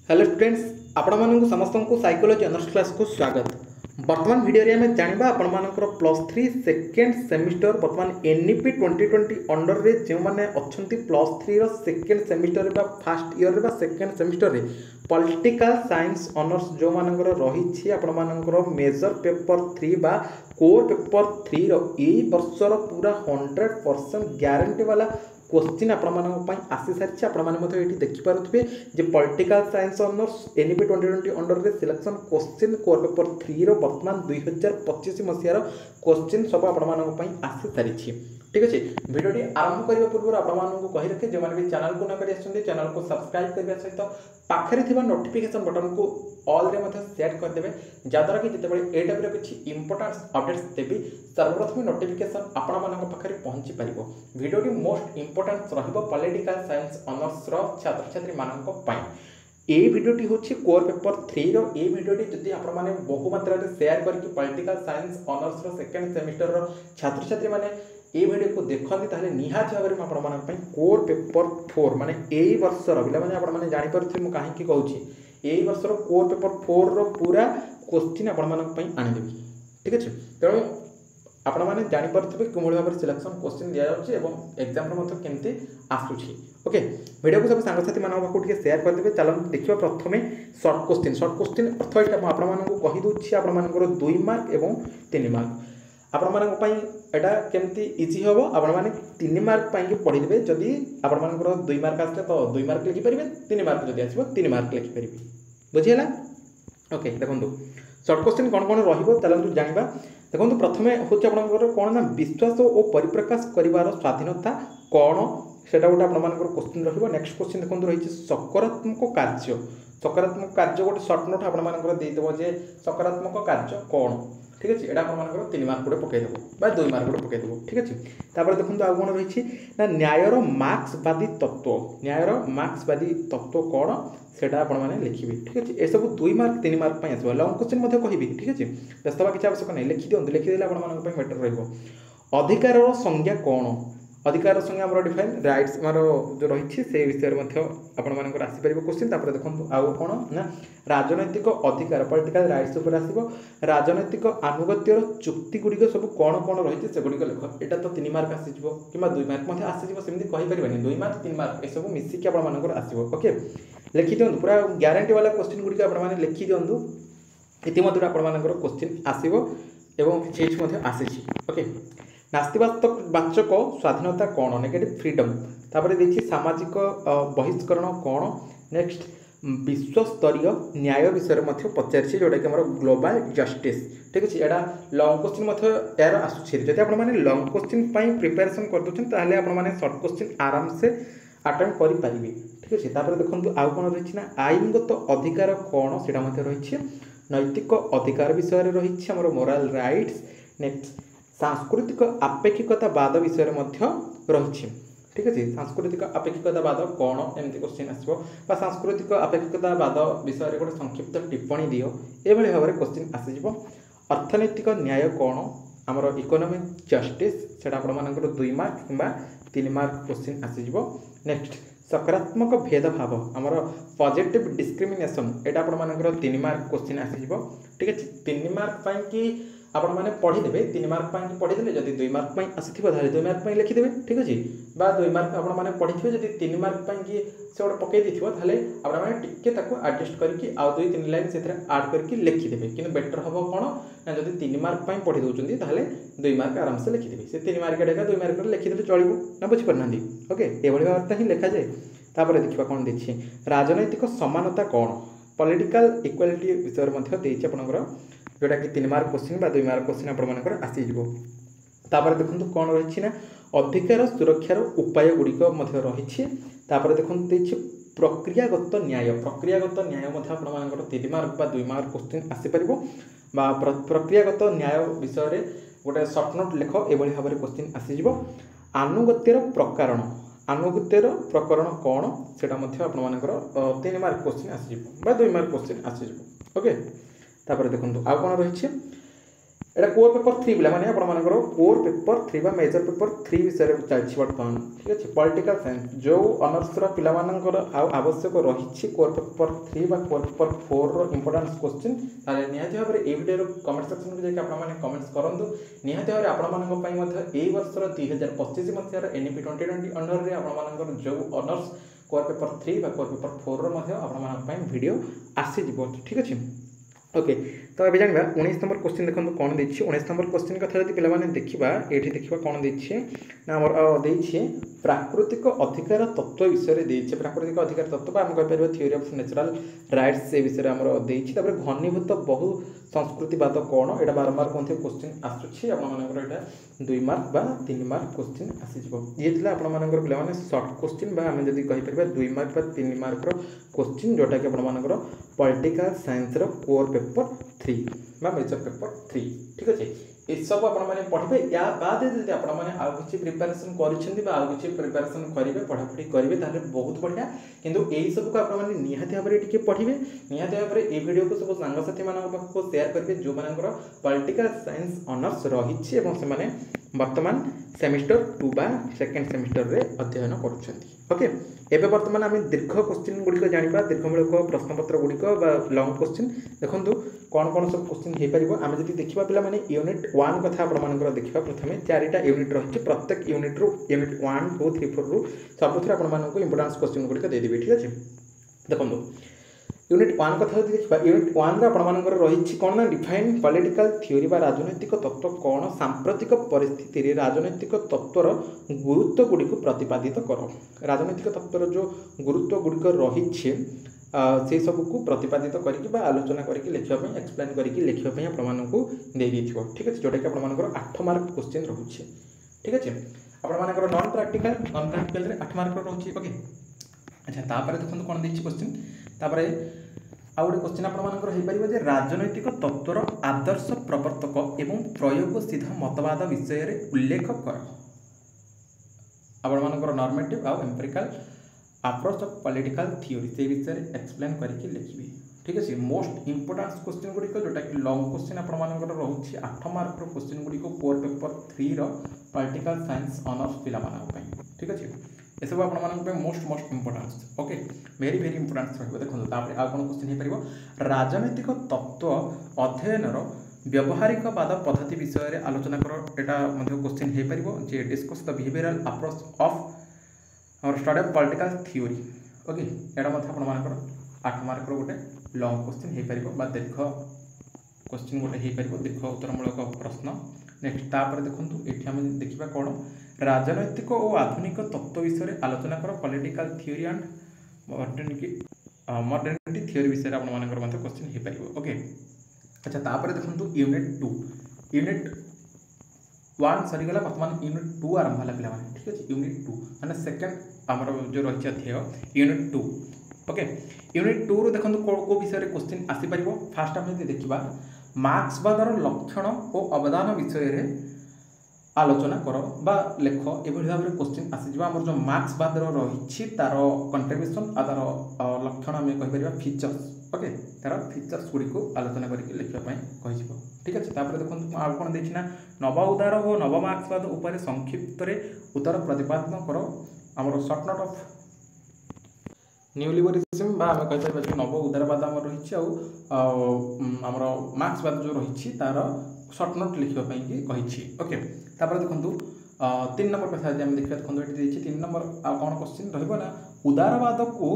Hello students आपण मानक समस्त को साइकोलॉजी ऑनर्स क्लास को स्वागत। वर्तमान वीडियो रे हमें जानिबा आपण मानकर +3 सेकेंड सेमिस्टर वर्तमान एनईपी 2020 अंडर रे जे माने अछंती +3 रो सेकेंड सेमिस्टर रे बा फर्स्ट ईयर रे बा सेकेंड सेमिस्टर रे पॉलिटिकल साइंस ऑनर्स जो मानकर रही छी आपण मानकर मेजर पेपर 3 बा कोर पेपर 3 रो ए वर्षर पूरा 100% ग्यारंटी वाला क्वेश्चन आपण आसी सारी आपने देखिपे जे political science honours NEP 2020 under रे सिलेक्शन क्वेश्चन कोर पेपर 3 रो वर्तमान 2025 मसीहार क्वेश्चन सब आपण आसी सारी। ठीक अच्छे भिडियो आरंभ करने पूर्व आपको कही रखे जो मैंने भी चैनल को न कर चैनल को सब्सक्राइब करने सहित पाखे थी नोटिफिकेशन बटन को ऑल रे सेट करदे जहाँद्वारा कि जिते ए टाइप किसी इंपोर्टाट अपडेट्स देवी सर्वप्रथम नोटिफिकेशन आपखे पहुँची पार। Video most important political science honours छात्र छात्री मानी ये भिडियोटी हूँ कोर पेपर 3 रो ये भिडियोटी जदि आपने बहु मात्रा शेयर करके political science honours second semester छात्र छात्री मैंने ये भिडियो को देखते ताहले निहाती भाव में कोर पेपर 4 माने यही वर्षर पे आपने जानीपे मुझे कहीं कहूँ यही वर्षर कोर पेपर 4 रो पूरा क्वेश्चन आनीदेवी। ठीक अच्छे तेणु आपण मैंने जानीपे कि भाव में सिलेक्शन क्वेश्चन दि जाऊँगी एग्जाम केमती आसूसी। ओके वीडियो को सब सांगसाथी मानक शेयर करदे। चलो देखिए प्रथम सर्ट क्वेश्चन अर्थ यहाँ आपको कहीदे आपर 2 मार्क और 3 मार्क आपण एटा केमती इजी हम आपने 3 मार्क पढ़ीदे जदि आपर 2 मार्क आसे तो 2 मार्क लिखिपारे 3 मार्क जब आसो 3 मार्क लिखिपारे बुझीगला। ओके देखो सर्ट क्वेश्चन कौन कौन रही चलते जाना देखो प्रथम हूँ आपंकर कौन ना विश्वास और परिप्रकाश कर स्वाधीनता कौन सेटा गोटे आपर क्वेश्चन रही। नेक्स्ट क्वेश्चन देखो रही सकारात्मक कार्य गोटे सर्ट नोट आपदेव जे सकारात्मक कार्य कौन। ठीक अच्छे यहाँ आपर 3 मार्क गोटे पकईदेव 2 मार्क गोटे पकईदेव। ठीक अच्छे देखो आउ कौन रही ना न्यायर मार्क्सवादी तत्व कौन सेटा आपने लिखिए। ठीक अच्छे ये सब 2 मार्क 3 मार्क आसो लंग क्वेश्चन कहि। ठीक अच्छे व्यस्त किसी आवश्यक नहीं लिखिदिंतु लिखिदेले आपको बेटर रधिकार संज्ञा कौन अधिकार संज्ञा आम डिफाइन राइट्स आम जो रही से विषय में आसपार क्वेश्चन। देखो आउ कौन ना राजनैतिक अधिकार पॉलिटिकल राइट्स उपर आसो राजनैतिक आनुगत्यर चुक्ति गुड़िक सब कौन कौन रही से गुड़िक लिख यहाँ तो 3 मार्क आसीज कि 2 मार्क आसीज सेमती कहीपर 2 मार्क 3 मार्क ये सब मिसिक आसो। ओके लिखि दिंतु पूरा ग्यारंटी वाला क्वेश्चन गुड़िक आपने लिखि दिंतु इतिमध्य आपर क्वेश्चन आसो एवं किसी आसी। ओके नास्तिवाचक स्वाधीनता कौन नेगेटिव फ्रीडम तापर देखिए सामाजिक बहिष्करण कौन। नेक्स्ट विश्वस्तरीय न्याय विषय में पचार जोटा कि ग्लोबल जस्टिस। ठीक अच्छे यहाँ लंग क्वेश्चन यार आसूसी जब आपने लंग क्वेश्चन प्रिपेरेसन करदे आपने सर्ट क्वेश्चन आराम से अटेम्प्ट करेंगे। ठीक अच्छे देखो आउ कौन रही ना आईनगत अधिकार कौन से रही नैतिक अधिकार विषय रही मोराल राइट्स। नेक्स्ट सांस्कृतिक आपेक्षिकतावाद विषय रही। ठीक अच्छे सांस्कृतिक आपेक्षिकतावाद कौन एमती क्वेश्चन आसो सांस्कृतिक आपेक्षिकतावाद विषय गोटे संक्षिप्त टिप्पणी दियो ये भाव में क्वेश्चन आसीज। अर्थनैतिक न्याय कौन आमर इकोनॉमिक जस्टिस से आपर 2 मार्क कि 3 मार्क क्वेश्चन आसीज। नेक्स्ट सकारात्मक भेदभाव आमर पॉजिटिव डिस्क्रिमिनेशन यहाँ आपर 3 मार्क क्वेश्चन आसीज। ठीक अच्छे 3 मार्क कि आपण मैंने पढ़ीदे 3 मार्क पढ़ीदे जब 2 मार्क आसी 2 मार्क लिखिदेवे। ठीक अच्छे 2 मार्क आपने पढ़ी जब 3 मार्क से गोटे पकई देते आपने टिके एडजस्ट करके आउ 2-3 लाइन से आड करके लिखिदेवे कि बेटर हम कौन ना जब 3 मार्क पढ़ी दौरान ताहले 2 मार्क आराम से लिखिदेवे से 3 मार्क 2 मार्क लिखिदेले चलो ना बुझीपार। ओके ये भाव ही लिखा जाए। तापर देखा कौन देखिए राजनैतिक समानता कौन पॉलिटिकल इक्वालिटी विषय में आपंकर जोटा कि 3 मार्क क्वेश्चन 2 मार्क क्वेश्चन आपर आसीज। तापर देखो कौन रही ना अधिकार सुरक्षार उपाय गुड़िक रही। देखो प्रक्रियागत न्याय आपर 3 मार्क 2 मार्क क्वेश्चन आसीपर प्रक्रियागत न्याय विषय गोटे सर्ट नोट लिख ये भाव में क्वेश्चन आसीज। आनुगत्यर प्रकरण कौन से आपर 3 मार्क क्वेश्चन आसीज 2 मार्क क्वेश्चन आसीज। ओके तापर देखो आउ कौन रही एटा कोर पेपर 3 पिला माने आपण मानकर कोर पेपर 3 बा मेजर पेपर 3 विषय रे चलछि वर्तमान ठीक अछि पॉलिटिकल साइंस जो ऑनर्स रो पिला मानकर आवश्यक रहिछि कोर पेपर 3 बा कोर पेपर 4 रो इंपोर्टेंस क्वेश्चन ताले निहाती भाबरे ए वीडियो रो कमेंट सेक्शन को जेके आपण माने कमेंट्स करंतु निहाती भाबरे आपण मानक पई मध्ये एई वर्ष रो 2025 मध्य रो एनईपी 2020 अंडर रे आपण मानकर जो ऑनर्स कोर पेपर 3 बा कोर पेपर 4 रो मध्ये आपण मानक पई वीडियो आसी जिवो ठीक अछि ओके तो अभी जानवा 19 नंबर क्वेश्चन देखो कौन देखिए 19 नंबर क्वेश्चन कथा जब पे देखा ये देखा कौन देखिए ना देखिए प्राकृतिक अधिकार तत्व विषय देखिए प्राकृतिक अधिकार तत्व आम कहीपर थ्योरी ऑफ नेचुरल राइट्स से विषय में देखिए घनीभूत बहु संस्कृतिवाद कौन यहाँ बारंबार कौन क्वेश्चन आसूर 2 मार्क बा 3 मार्क क्वेश्चन आसीज ये पे सर्ट क्वेश्चन आम जब कहीपर 2 मार्क बा 3 मार्क क्वेश्चन जोटा कि आपर पॉलिटिकल साइंस रो कोर पेपर 3 बा मेजर पेपर 3 ठीक अच्छे ये सब आपने पढ़े या बाद यदि आपने आउ किसी प्रिपेरेसन कर प्रिपेरेसन करेंगे पढ़ापढ़ी करेंगे ताहले बहुत बढ़िया किंतु यही सब को आपने निहाती भाव में पढ़े निहाती भाव में ये वीडियो को सब सांगसाथी पाखक शेयर करेंगे जो मानकर पॉलिटिकल साइंस ऑनर्स रही वर्तमान सेमिस्टर 2 बा सेकेंड सेमिस्टर रे अध्ययन करुछंती ओके एबे वर्तमान आम दीर्घ क्वेश्चन गुड़िक जाना दीर्घमूलक प्रश्नपत्र गुड़िक लॉन्ग क्वेश्चन देखो कौन कौन सब क्वेश्चन हो पार आम जब देखा पे यूनिट 1 कथा आपर देखा प्रथम 4टा यूनिट रही प्रत्येक यूनिट रू यूनिट 1 2 3 4 रू सबुथ इंपोर्टेंस क्वेश्चन गुड़िक देदेवी ठीक अच्छे देखो यूनिट 1 कथा देखा यूनिट 1 आपर रही कौन ना डिफाइन पॉलिटिकल थ्योरी बा राजनैतिक तत्व कौन सांप्रतिक परिस्थिति रे राजनैतिक तत्वर गुरुत्व गुड़िक प्रतिपादित कर राजनैतिक तत्वर जो गुरुत्व गुड़िक रही से सबको प्रतिपादित करके आलोचना करके लिखापी एक्सप्लेन करके लिखापी आपको ठीक अच्छे जोटा कि आपर 8 मार्क क्वेश्चन रोचे ठीक अच्छे आपर नॉन प्रैक्टिकल 8 मार्क रोचे ओके अच्छा तापर देखो कौन देखिए क्वेश्चन तापर आउ गोटे क्वेश्चन आपर राजनैतिक तत्वर आदर्श प्रवर्तक एवं प्रयोगसिद्ध मतवाद विषय रे उल्लेख कर आपर नॉर्मेटिव आउ empirical approach of political theory से विषय रे एक्सप्लेन करके लिखिए ठीक है मोस्ट इंपोर्टेंट क्वेश्चन गुड़िक जोटा कि लॉन्ग क्वेश्चन आपर रोचे 8 मार्क क्वेश्चन गुड़िक कोर पेपर 3 रो पॉलिटिकल साइंस ऑनर्स पिला ठीक अच्छे ये सब आप most importance okay very very importance रही देखो तापर आ कौन क्वेश्चन हो पार राजनैतिक तत्व अध्ययन व्यवहारिकवाद पद्धति विषय रे आलोचना कर यहाँ क्वेश्चन हो पार जे discuss the behavioural approach of our study of political theory okay यहाँ आपर 8 मार्क गोटे लॉन्ग क्वेश्चन हो पार दीर्घ क्वेश्चन गोटे हो पार दीर्घ उत्तरमूलक प्रश्न नेक्स्ट तापर देखो ये आम देखा कौन राजनैतिक और आधुनिक तत्व विषय आलोचना कर political theory and modernity theory विषय आप क्वेश्चन हो पार ओके अच्छा तापर देखो यूनिट 1 सरीगला बर्तमान यूनिट 2 आरंभ है पे ठीक अच्छे यूनिट 2 माने सेकेंड आमर जो रही अध्याय यूनिट 2 ओके यूनिट 2 रू देखो को विषय क्वेश्चन आसीपर फास्ट आम देखा मार्क्सवादर लक्षण और अवदान विषय रे आलोचना कर बा लेख ये भाव में क्वेश्चन आसीज आम जो मार्क्सवाद रही तार कंट्रीब्यूशन आ तार लक्षण आम कहीपर फीचर्स ओके तार फीचर्स गुड़ी को आलोचना करके लिखापी कह ठीक अच्छे तापर देखो आउ कौन देखना नव उदार और नव मार्क्सवाद उपर संक्षिप्त उत्तर प्रतिपादन कर आम short note of new liberalism आम कहीपर जो नव उदारवाद आम रही आमर मार्क्सवाद जो रही तार सर्ट नोट लिखापी कही ओके तापर देखो 3 नंबर कथा आम देखा देखो ये 3 नंबर आ कौन क्वेश्चन रहा उदारवाद को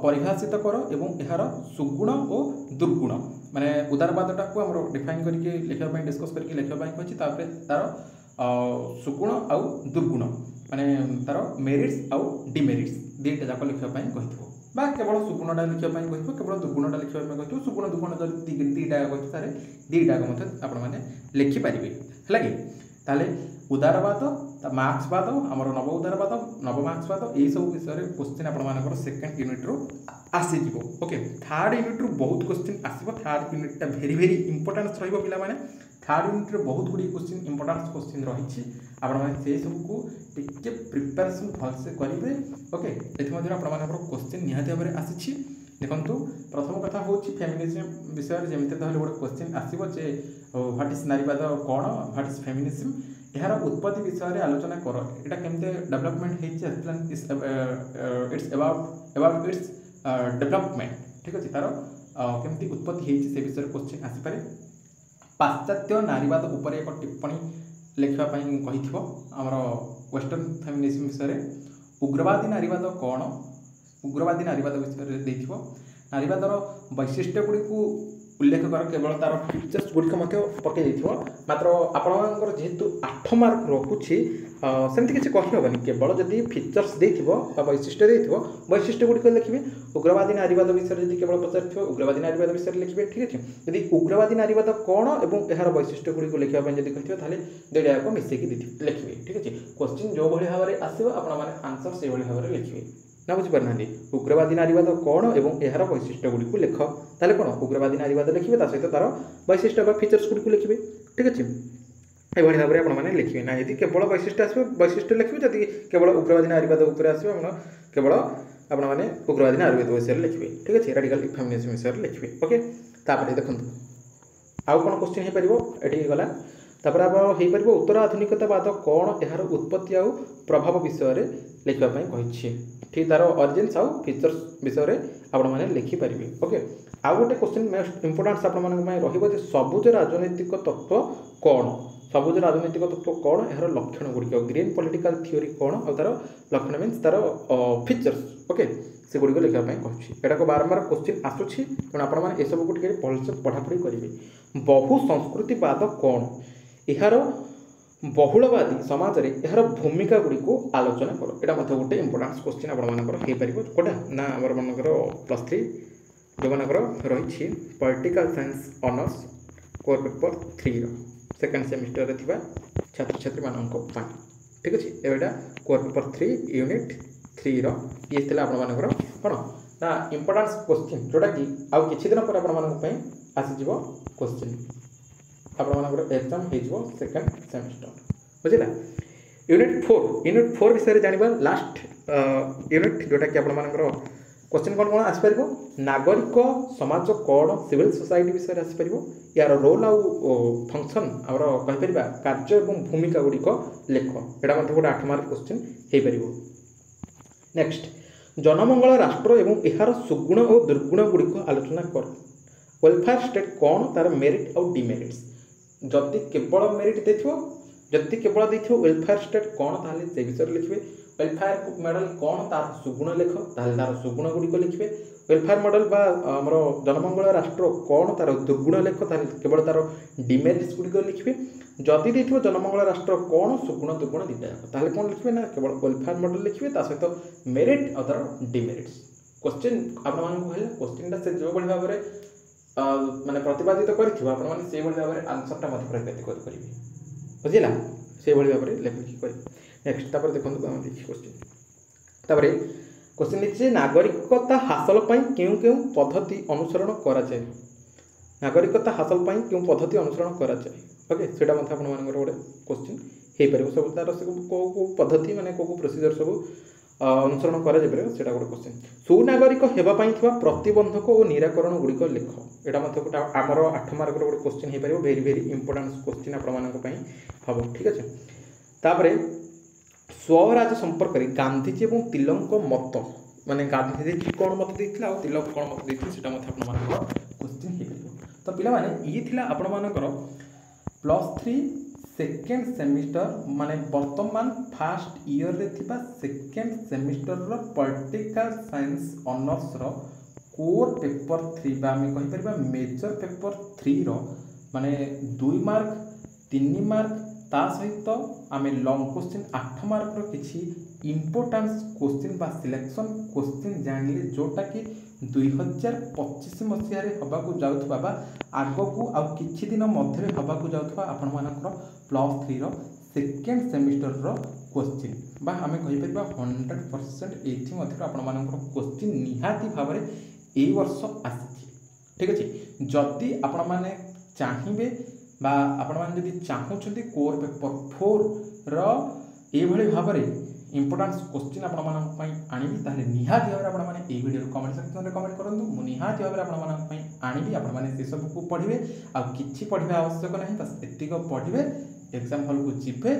परिभाषित कर एवं यार सुगुण और दुर्गुण माने उदारवादटा को आम डिफाइन करके लिखापी डिस्कस करके लिखापी कही तार सुगुण आउ दुर्गुण माने तार मेरिट्स आउ डिमेरिट्स दुईटा जाक लिखापी कही बा केवल सुगुणटा लिखापी कह केवल दुर्गुणटा लिखापी कह सुगुण दुर्गुण जब दुईटा कही तार दुईटा आपने लिखिपारे है कि ताले उदारवाद मार्क्सवाद आमर नव उदारवाद नव मार्क्सवाद यही सब विषय क्वेश्चन आपर सेकेंड यूनिट रू आसीज ओके थर्ड यूनिट रू बहुत क्वेश्चन आसो थर्ड यूनिटा भेरी भेरी इंपोर्टेंस रहा थर्ड यूनिट रे बहुत गुड़ी क्वेश्चन इंपोर्टेंस क्वेश्चन रही आपने सबको टिके प्रिपेरेसन भलसे करेंगे ओके ये क्वेश्चन निहाती भाव में आसी देखंतु प्रथम कथा होची फेमिनिज्म विषय जेमिति तहले गोटे क्वेश्चन आसीबो जे व्हाट इज नारीवाद कोन व्हाट इज फेमिनिज्म एहार उत्पत्ति विषय रे आलोचना करो एटा केमते डेवलपमेंट हेछि explain its about its development ठीक अछि तार केमती उत्पत्ति हेछि से विषय क्वेश्चन आसी पारे पाश्चात्य नारीवाद उपर एक टिप्पणी लिखा कही आमर वेस्टर्न फेमिनिज्म विषय उग्रवादी नारीवाद कौन उग्रवादी नारीवाद विषय नारीवादर वैशिष्ट्य गुड़ी उल्लेख कर केवल तार फीचर्स गुड़िक पकई मात्र आपंकर जेहेतु 8 मार्क रोचे सेमती किसी कहीहबनी केवल जदि फीचर्स वैशिष्ट्य वैशिष्ट्य गुड़िक लिखे उग्रवादी नारीवाद विषय जब केवल पचार उग्रवादी नारीवाद विषय लिखे ठीक अच्छे यदि उग्रवादी नारीवाद कौन और यार वैशिष्ट्य गुड़िक लिखापी जब कहे दुईटा जाक मिसेक लिखे ठीक अच्छे क्वेश्चन जो भाव में आसो आंसर से भाव में लिखे ना बुझीपार ना उग्रवादी नारीवाद कौन और यार वैशिष्ट्य गुड़िक लिख ताले कौन उग्रवादी नारीवाद लिखे सहित तार वैशिष्ट्य फीचर्स गुड़िक लिखे ठीक अच्छे ये भाव में आपने लिखे ना यदि केवल वैशिष्ट्य आसो वैशिष्ट्य लिखे जदि केवल उग्रवादी नारीवाद उपर आसो केवल आपने उग्रवादी नारीवाद विषय लिखे ठीक अच्छे राडिकल फेमिनिज्म विषय लिखे ओके तापर देखो आउ कौन क्वेश्चन हो पार ये गला तापर आप हो पार उत्तर आधुनिकतावाद कौन यार उत्पत्ति आउ प्रभाव विषय लिखापी कही ठीक तार ऑरिजिन्स आउ फीचर्स विषय आपने लिखिपारे ओके आउ गोटे क्वेश्चन मोस्ट इंपोर्टेंस आपको सबुज राजनैतिक तत्व कौन सबुज राजनैतिक तत्व कौन यार लक्षण गुड़िक ग्रीन पॉलिटिकल थ्योरी कौन और तार लक्षण मीन्स तार फीचर्स ओके से गुड़िक लिखापी कहूँ एटा को बारंबार क्वेश्चन आसूसी तेणु आपने ये सबको भलसे पढ़ापढ़ी करेंगे बहु संस्कृतिवाद कौन यार बहुलवादी समाज में यार भूमिका गुड़ी को आलोचना करो यहाँ गोटे इंपोर्टेंट क्वेश्चन आपंकर कौटा ना आम मनकर +3 जो मनकर रही political science honours core paper 3 second semester रे छात्र छात्री मानक ठीक अच्छे एटा कोर पेपर 3 यूनिट 3 ये आपंकर कौन ना इंपोर्टेंट क्वेश्चन जोटा कि आउ किछि दिन पर आपंकर आसीज क्वेश्चन आपंकर एग्जाम हो सेकेंड सेमिस्टर बुझला यूनिट 4 विषय जानिबा लास्ट यूनिट जोटा कि आपंकर क्वेश्चन कौन कौन आसपार नागरिक समाज कौन सिविल सोसाइटी विषय आसपार यार रोल आउ फंक्शन आमर कहीपर कार्य और भूमिका गुड़िक लेख यहाँ गोटे 8 मार्क क्वेश्चन हो पार नेक्स्ट जनमंगल राष्ट्र और यार सुगुण और दुर्गुण गुड़िक आलोचना कर वेलफेयर स्टेट कौन तार मेरिट और डिमेरिट्स जदि केवल मेरिट देखो जदि केवल देखो वेलफेयर स्टेट कौन ताले से विषय लिखे वेलफेयर मॉडल कौन तार सुगुण लिख तार सुगुण गुड़िक लिखे वेलफेयर मॉडल बा आमर जनमंगल राष्ट्र कौन तार दुर्गुण लिख केवल तार डिमेरिट्स गुड़िक लिखे जदि देखो जनमंगल राष्ट्र कौन सुगुण दुर्गुण दुटा ताले कौन लिखे ना केवल वेलफेयर मॉडल लिखे सहित मेरिट और तार डिमेरिट्स क्वेश्चन आपको क्वेश्चन से जो भाव में माने प्रतिपादित करेंगे भाव में आंसरटा प्रतिपादित करेंगे बुझला से भाव में लिखिक करेंगे नेक्स्ट तापर देखो क्वेश्चन क्वेश्चन लिखिए नागरिकता हासिल क्यों क्यों पद्धति अनुसरण करा जाए नागरिकता हासिल क्यों पद्धति अनुसरण करा जाए ओके से गोटे क्वेश्चन हो पार सब तार कौ पद्धति माने कौ प्रोसीजर सब अनुसरण करा गोटे क्वेश्चन सुनागरिक होगापाई प्रतिबंधक और निराकरण गुड़िक लिख यहाँ गोटे आमर 8 मार्क गोटे क्वेश्चन हो पार भेरी भेरी इंपोर्टेंट क्वेश्चन हम ठीक अच्छे तापर स्वराज संपर्क में गांधीजी और तिलक मत माने गांधीजी कौन मत देते और तिलक कौन मत देते क्वेश्चन हो तो पे ये थी आपर +3 सेकेंड सेमिस्टर माने वर्तमान फास्ट ईयर रे थिबा सेकेंड सेमिस्टर रो पॉलिटिकल साइंस ऑनर्स रो कोर पेपर 3 बा आम कहि परबा मेजर पेपर 3 रो माने 2 मार्क 3 मार्क ता सहित आम लॉन्ग क्वेश्चन 8 मार्क रो किछि इंपोर्टेंस क्वेश्चन बा सिलेक्शन क्वेश्चन जानिले जोटा कि 2025 मसीह हवाक जाउथबा बा आगकू आ किछि दिन मध्य हवाक जाउथबा आपण मानकर +3 रो सेकेंड सेमिस्टर रो क्वेश्चन बा आम कहि परबा 100% एथि मध्य आपण मानकर क्वेश्चन निहाती भाव में ए वर्ष आसी ठीक अछि जदि आपण माने चाहिबे बा आपण माने जदि चाहउछन्ती कोर पेपर 4 रो ए भली भाव में इंपोर्टान्स क्वेश्चन आनिबी ताले निहाती भाव आपण माने एई वीडियो कमेंट सेक्शन में कमेंट करंतु मु निहाती भाव आपण माने आनिबी आपण माने से सब को पढिबे आ किछि पढिबे आवश्यक नहीं बस एतिक पढिबे एग्जाम हॉल को जिबे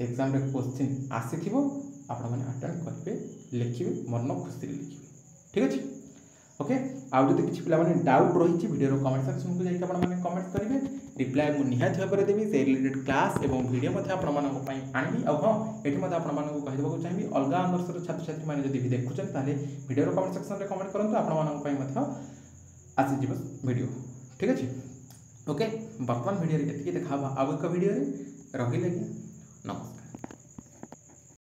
एग्जाम रे क्वेश्चन आसीथिबो आपण माने अटेंड करिवे लिखिबे मन खुशी लिखिबे ठीक अछि ओके आउ जदि किछि पिला माने डाउट रहिछि वीडियो कमेंट सेक्शन को जाई आपण माने कमेंट करिवे रिप्लाई मु निहाती भाव देबी से रिलेटेड क्लास एवं वीडियो मध्ये आपण मानक पई आनिबी आ हां एठी मध्ये आपण मानक कहि देबा चाहिबी अलगा आदर्शर छात्र छात्री माने जदि भी देखुछन ताले वीडियो कमेंट सेक्शन रे कमेंट करंतु आपण मानक पई मध्ये आसी जीव वीडियो ठीक अछि ओके वर्तमान वीडियो रे एतिकी देखाबा आउ एक वीडियो रे रहिले कि नमस्कार।